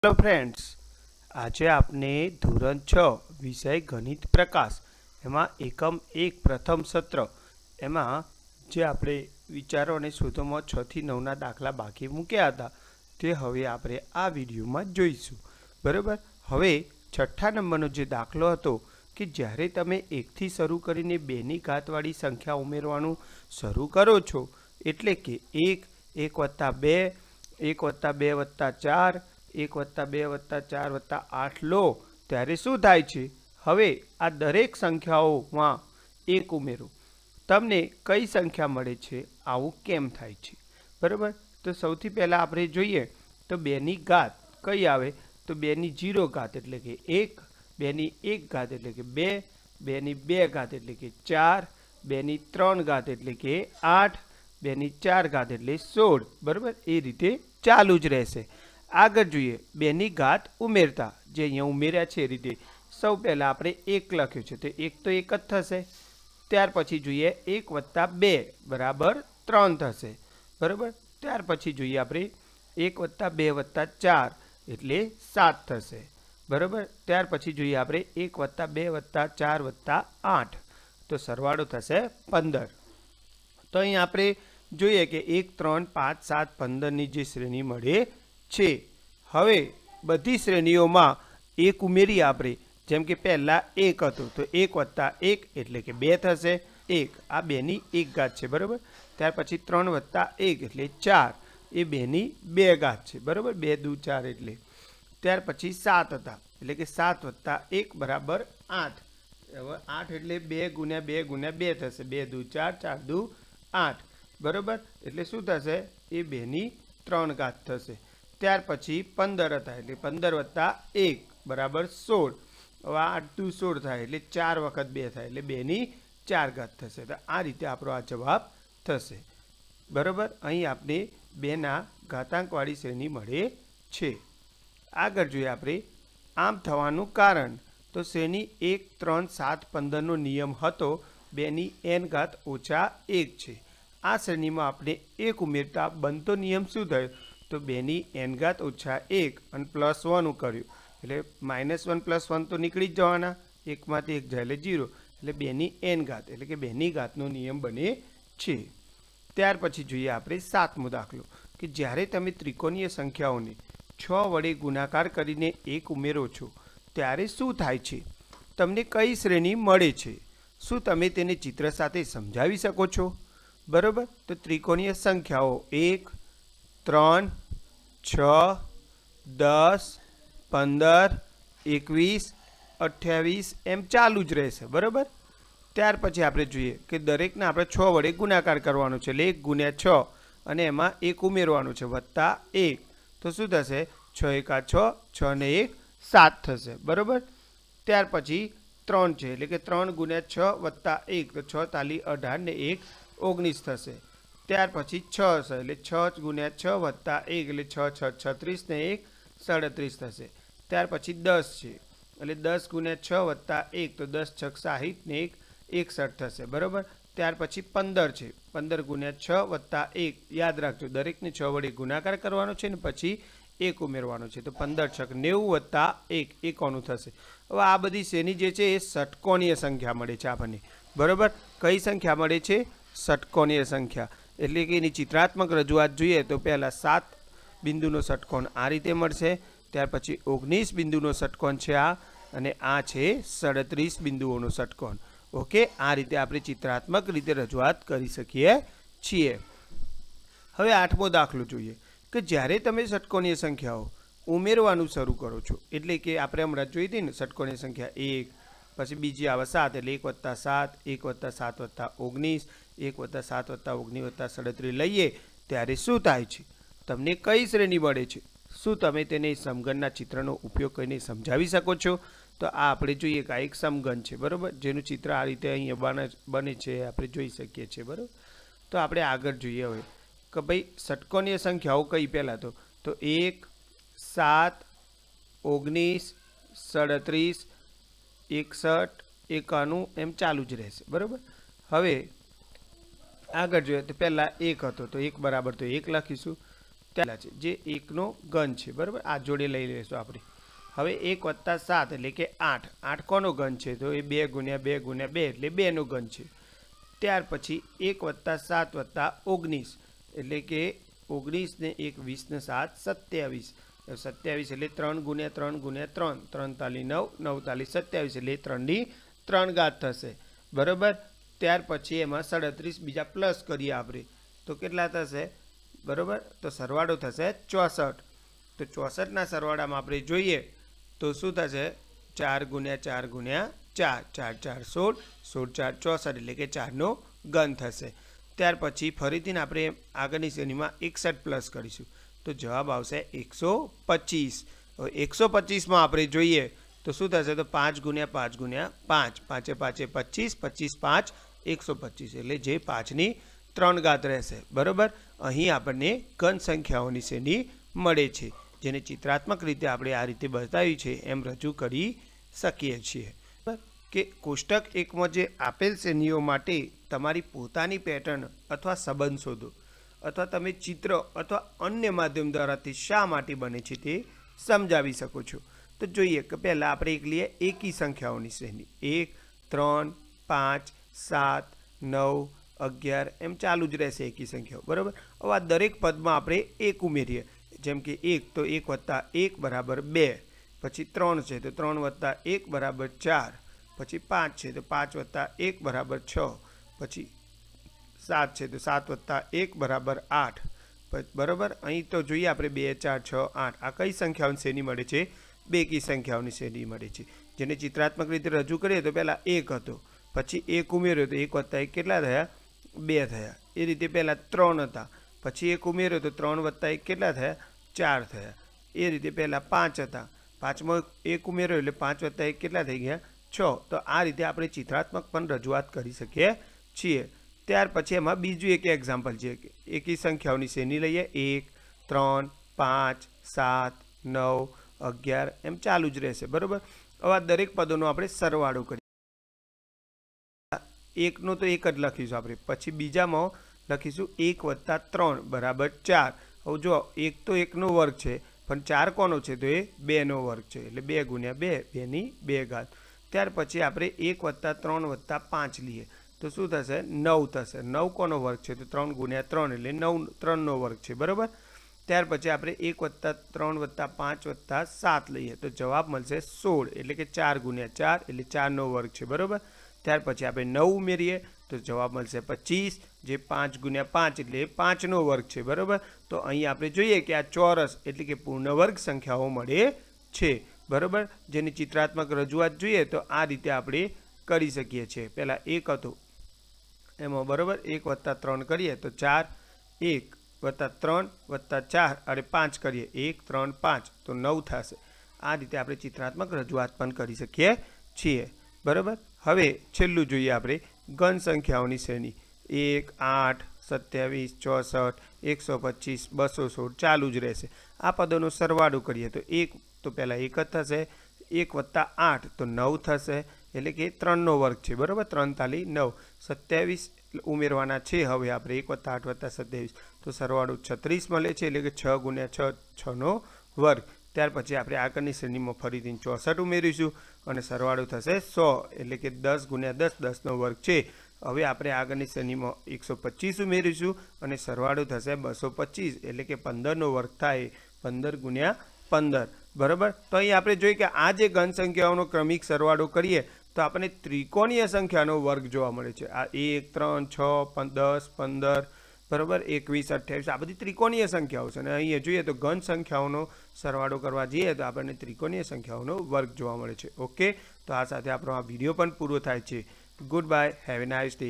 Hello friends, आज आपने धोरण 6 विषय गणित प्रकाश एमां एकम 1 प्रथम सत्र एमां जे आपणे विचारो अने शोधोमां 6 થી 9 ना दाखला बाकी मूक्या हता ते हवे आपणे आ विडियोमां जोईशुं। बराबर, हवे छठ्ठा नंबरनो जे दाखलो हतो कि ज्यारे तमे 1 થી शरू करीने 2 ની घातवाળી संख्या उमेरवानुं शरू करो छो एटले के 1 1 + 2 1 + 2 + 4 1 + 2 + 4 + 8 लो त्यारे शुं थाय छे। हवे आ दरेक संख्याओमां 1 उमेरो, तमने कई संख्या मळे छे, आवुं केम थाय छे। बराबर, तो सौथी पहेला आपणे जोईए तो 2 ની घात कई आवे तो 2 ની 0 घात एटले के 1, 2 ની 1 घात एटले के 2, 2 ની 2 घात एटले के 4, 2 ની 3 घात एटले के 8, 2 ની 4 घात एटले 16। बराबर, ए रीते चालू ज रहेशे। आगळ जोईए 2 ની घात उमेरता जे अहींया उमेर्या छे ए रीते सौ पहेला आपणे 1 लख्यो छे तो 1 तो 1 ज थशे। त्यार पछी जोईए 1 + 2 बराबर 3 थशे। बराबर, त्यार पछी जोईए आपणे 1 + 2 + 4 एटले 7 थशे। बराबर, त्यार पछी जोईए आपणे 1 + 2 + 4 + 8 तो सरवाळो थशे 15। तो अहीं आपणे जोईए के 1 3 5 7 15 ની जे श्रेणी मळे छे। हवे बधी श्रेणीओमां 1 उमेरीए आपणे, जेम के पहेला 1 हतो तो 1 + 1 एटले के 2 थशे। 1 आ 2 ની 1 घात छे। बराबर, त्यार पछी 3 + 1 एटले 4 ए 2 ની 2 घात छे। बराबर, 2 × 2 = 4 एटले। त्यार पछी 7 हता एटले के 7 + 1 बराबर 8। हवे 8 एटले 2 × 2 × 2 थशे। 2 × 2 = 4, 4 × 2 = 8। बराबर, एटले शुं थशे ए 2 ની 3 घात थशे। त्यार पछी 15 हता एटले 15 + 1 बराबर 16। हवे 8 × 2 = 16 थाय एटले 4 वखत 2 थाय एटले 2 ની 4 घात थशे। तो आ रीते आपणो आ जवाब थशे। बराबर, અહીં આપણે 2 ના ઘાતાંકવાળી શ્રેણી મળે છે। આગળ જોઈએ આપણે આમ થવાનું કારણ। તો શ્રેણી 1 3 7 15 નો નિયમ હતો 2 ની n ઘાત ઓછા 1 છે। આ શ્રેણીમાં આપણે 1 ઉમેરતા બનતો નિયમ શું થયો તો 2 ની n ઘાત ઓછા 1 અને +1 કર્યું એટલે -1 + 1 તો નીકળી જ જવાના, 1 માંથી 1 જાય એટલે 0 એટલે 2 ની n ઘાત એટલે કે 2 ની ઘાતનો નિયમ બને છે। ત્યાર પછી જોઈએ આપણે 7મો દાખલો કે જ્યારે તમે ત્રિકોણીય સંખ્યાઓને 6 વડે ગુણાકાર કરીને 1 ઉમેરો છો ત્યારે શું થાય છે, તમને કઈ શ્રેણી મળે છે, શું તમે તેને ચિત્ર સાથે સમજાવી શકો છો। બરાબર, તો ત્રિકોણીય સંખ્યાઓ 1 3 6 10 15 21 28 એમ ચાલુ જ રહેશે। બરાબર, ત્યાર પછી આપણે જોઈએ કે દરેકને આપણે 6 વડે ગુણાકાર કરવાનો છે એટલે 1 × 6 અને એમાં 1 ઉમેરવાનું છે +1 તો શું થશે 6 × 1 = 6, 6 ને 1 7 થશે। બરાબર, ત્યાર પછી 3 છે એટલે કે 3 × 6 + 1 તો 6 તાલી 18 ને 1 19 થશે। ત્યાર પછી 6 છે એટલે 6 × 6 + 1 એટલે 6 6 36 ને 1 37 થશે। ત્યાર પછી 10 છે એટલે 10 × 6 + 1 તો 10 × 6 = 60 ને 1 61 થશે। બરાબર, ત્યાર પછી 15 છે 15 × 6 + 1 યાદ રાખજો દરેકને 6 વડે ગુણાકાર કરવાનો છે ને પછી 1 ઉમેરવાનો છે તો 15 × 6 = 90 + 1 51 થશે। હવે આ બધી શ્રેણી જે છે એ ષટકોણીય સંખ્યા મળે છે આપણને। બરાબર, કઈ સંખ્યા મળે છે, ષટકોણીય સંખ્યા એટલે કે એની ચિત્રાત્મક રજૂઆત જોઈએ તો પહેલા 7 બિંદુનો ષટકોણ આ રીતે મળશે, ત્યાર પછી 19 બિંદુનો ષટકોણ છે આ, અને આ છે 37 બિંદુઓનો ષટકોણ। ઓકે, આ રીતે આપણે ચિત્રાત્મક રીતે રજૂઆત કરી શકીએ છીએ। હવે 8મો દાખલો જોઈએ કે જ્યારે તમે ષટકોણીય સંખ્યાઓ ઉમેરવાનું શરૂ કરો છો એટલે કે આપણે હમણાં જોઈ હતી ને ષટકોણીય સંખ્યા 1 પછી બીજી આવે 7 એટલે 1 + 7 1 + 7 + 19 1 + 7 + 19 + 37 લઈએ ત્યારે શું થાય છે, તમને કઈ શ્રેણી મળે છે, શું તમે તેને સમઘનના ચિત્રનો ઉપયોગ કરીને સમજાવી શકો છો। તો આ આપણે જોઈએ કે આ એક સમઘન છે। બરાબર, જેનું ચિત્ર આ રીતે અહીંયા બને છે આપણે જોઈ શકીએ છીએ। બરાબર, તો આપણે આગળ જોઈએ હવે કે ભાઈ ષટકોણીય સંખ્યાઓ કઈ પહેલાં તો 1 7 19 37 61 91 એમ ચાલુ જ રહેશે। બરાબર, હવે આગળ જોઈએ તો પહેલાં 1 હતો તો 1 બરાબર તો 1 લખીશું, ત્યાં છે જે એકનો ઘન છે બરાબર, આ જોડે લઈ લઈશું આપણે. હવે 1 + 7 એટલે કે 8. 8 કોનો ઘન છે? તો એ 2 × 2 × 2 એટલે 2નો ઘન છે. ત્યાર પછી 1 + 7 + 19 એટલે કે 19 ને 1 20 ને 7 27. 27 એટલે 3 × 3 × 3 3 તાલી 9 9 તાલી 27 એટલે 3ની 3 ઘાત થશે બરાબર. ત્યાર પછી એમાં 37 બીજા પ્લસ કરીએ આપણે તો કેટલા થશે બરાબર, તો સરવાળો થશે 64. તો 64ના સરવાળામાં આપણે જોઈએ તો શું થશે? 4 × 4 × 4 4 4 16 16 4 64 એટલે કે 4નો ઘન થશે. ત્યાર પછી ફરીથી આપણે આગળની શ્રેણીમાં 61 પ્લસ કરીશું તો જવાબ આવશે 125. હવે 125માં આપણે જોઈએ તો શું થશે? તો 5 × 5 × 5 5 5 25 25 5 125 એટલે જે 5ની 3 ઘાત રહેશે બરાબર. અહીં આપણને ઘન સંખ્યાઓની શ્રેણી મળે છે જેને ચિત્રાત્મક રીતે આપણે આ રીતે બતાવ્યું છે એમ રજૂ કરી શકીએ છીએ કે કોષ્ટક 1માં જે આપેલ શ્રેણીઓ માટે તમારી પોતાની પેટર્ન અથવા સંબંધ શોધો અથવા તમે ચિત્ર અથવા અન્ય માધ્યમ દ્વારાથી શા માટે બને છે તે સમજાવી શકો છો. તો જોઈએ કે પહેલાં આપણે એક લઈએ એકી સંખ્યાઓની શ્રેણી 1 3 5 7 9 11 એમ ચાલુ જ રહેશે એકી સંખ્યાઓ બરાબર. હવે આ દરેક પદમાં આપણે 1 ઉમેરીએ જેમ કે 1 તો 1 + 1 = 2, પછી 3 છે તો 3 + 1 = 4, પછી 5 છે તો 5 + 1 = 6, પછી 7 છે તો 7 + 1 = 8 બરાબર. અહીં તો જોઈએ આપણે 2 4 6 8 આ કઈ સંખ્યાઓની શ્રેણી મળે છે? બેકી સંખ્યાઓની શ્રેણી મળે છે જેને ચિત્રાત્મક રીતે રજૂ કરીએ તો પહેલાં 1 હતો, પછી 1 ઉમેર્યો તો 1 + 1 કેટલા થયા? 2 થયા. એ રીતે પહેલાં 3 હતા, પછી 1 ઉમેર્યો તો 3 + 1 કેટલા થયા? 4 થયા. એ રીતે પહેલાં 5 હતા, 5માં 1 ઉમેર્યો એટલે 5 + 1 કેટલા થઈ ગયા? 6. તો આ રીતે આપણે ચિત્રાત્મક પણ રજૂઆત કરી શકીએ છીએ. ત્યાર પછી એમાં બીજું એક એક્ઝામ્પલ છે કે એકી સંખ્યાઓની શ્રેણી લઈએ 1 3 5 7 9 11 એમ ચાલુ જ રહેશે બરાબર. હવે આ દરેક પદોનો આપણે સરવાળો કરીએ. એકનો તો એક જ લખીશું આપણે, પછી બીજામાં લખીશું 1 + 3 = 4. હવે જો 1 તો 1નો વર્ગ છે પણ 4 કોનો છે? તો એ 2નો વર્ગ છે એટલે 2 × 2 2ની 2 ઘાત. ત્યાર પછી આપણે 1 + 3 + 5 લઈએ તો શું થશે? 9 થશે. 9 કોનો વર્ગ છે? તો 3 × 3 એટલે 9 3નો વર્ગ છે બરાબર. ત્યાર પછી આપણે 1 + 3 + 5 + 7 લઈએ તો જવાબ મળશે 16 એટલે કે 4 × 4 એટલે 4નો વર્ગ છે બરાબર. ત્યાર પછી આપણે 9 ઉમેરીએ તો જવાબ મળશે 25 જે 5 × 5 એટલે 5નો વર્ગ છે બરાબર. તો અહીં આપણે જોઈએ કે આ ચોરસ એટલે કે પૂર્ણ વર્ગ સંખ્યાઓ મળે છે બરાબર. જેની ચિત્રાત્મક રજૂઆત જોઈએ તો આ રીતે આપણે કરી શકીએ છીએ. પહેલાં 1 હતું એમાં બરાબર 1 + 3 કરીએ તો 4, 1 + 3 + 4 અને 5 કરીએ 1 3 5 તો 9 થશે. આ રીતે આપણે ચિત્રાત્મક રજૂઆત પણ કરી શકીએ છીએ બરાબર. હવે છેલ્લું જોઈએ આપણે ઘન સંખ્યાઓની શ્રેણી 1 8 27 64 125 216 ચાલુ જ રહેશે. આ પદોનો સરવાળો કરીએ તો 1 તો પહેલાં 1 જ થશે, 1 + 8 તો 9 થશે એટલે કે 3નો વર્ગ છે બરાબર. 3 તાલી 9 27 ઉમેરવાના છે. હવે આપણે 1 + 8 + 27 તો સરવાળો 36 મળે છે એટલે કે 6 × 6 6નો વર્ગ. ત્યાર પછી આપણે આગળની શ્રેણીમાં ફરીથી 64 ઉમેરીશું અને સરવાળો થશે 100 એટલે કે 10 × 10 10નો વર્ગ છે. હવે આપણે આગળની શ્રેણીમાં 125 ઉમેરીશું અને સરવાળો થશે 225 એટલે કે 15નો વર્ગ થાય 15 × 15 બરાબર. તો અહીં આપણે જોઈએ કે આ જે ઘન સંખ્યાઓનો ક્રમિક સરવાળો કરીએ તો આપણને ત્રિકોણીય સંખ્યાનો વર્ગ જોવા મળે છે. આ 1 3 6 10 15 બરાબર 21 28 આ બધી ત્રિકોણીય સંખ્યાઓ છે અને અહીંયા જોઈએ તો ઘન સંખ્યાઓનો સરવાળો કરવા જઈએ તો આપણને ત્રિકોણીય સંખ્યાઓનો વર્ગ જોવા મળે છે. ઓકે, તો આ સાથે આપણો આ વિડીયો પણ પૂરો થાય છે. Good bye, have a nice day.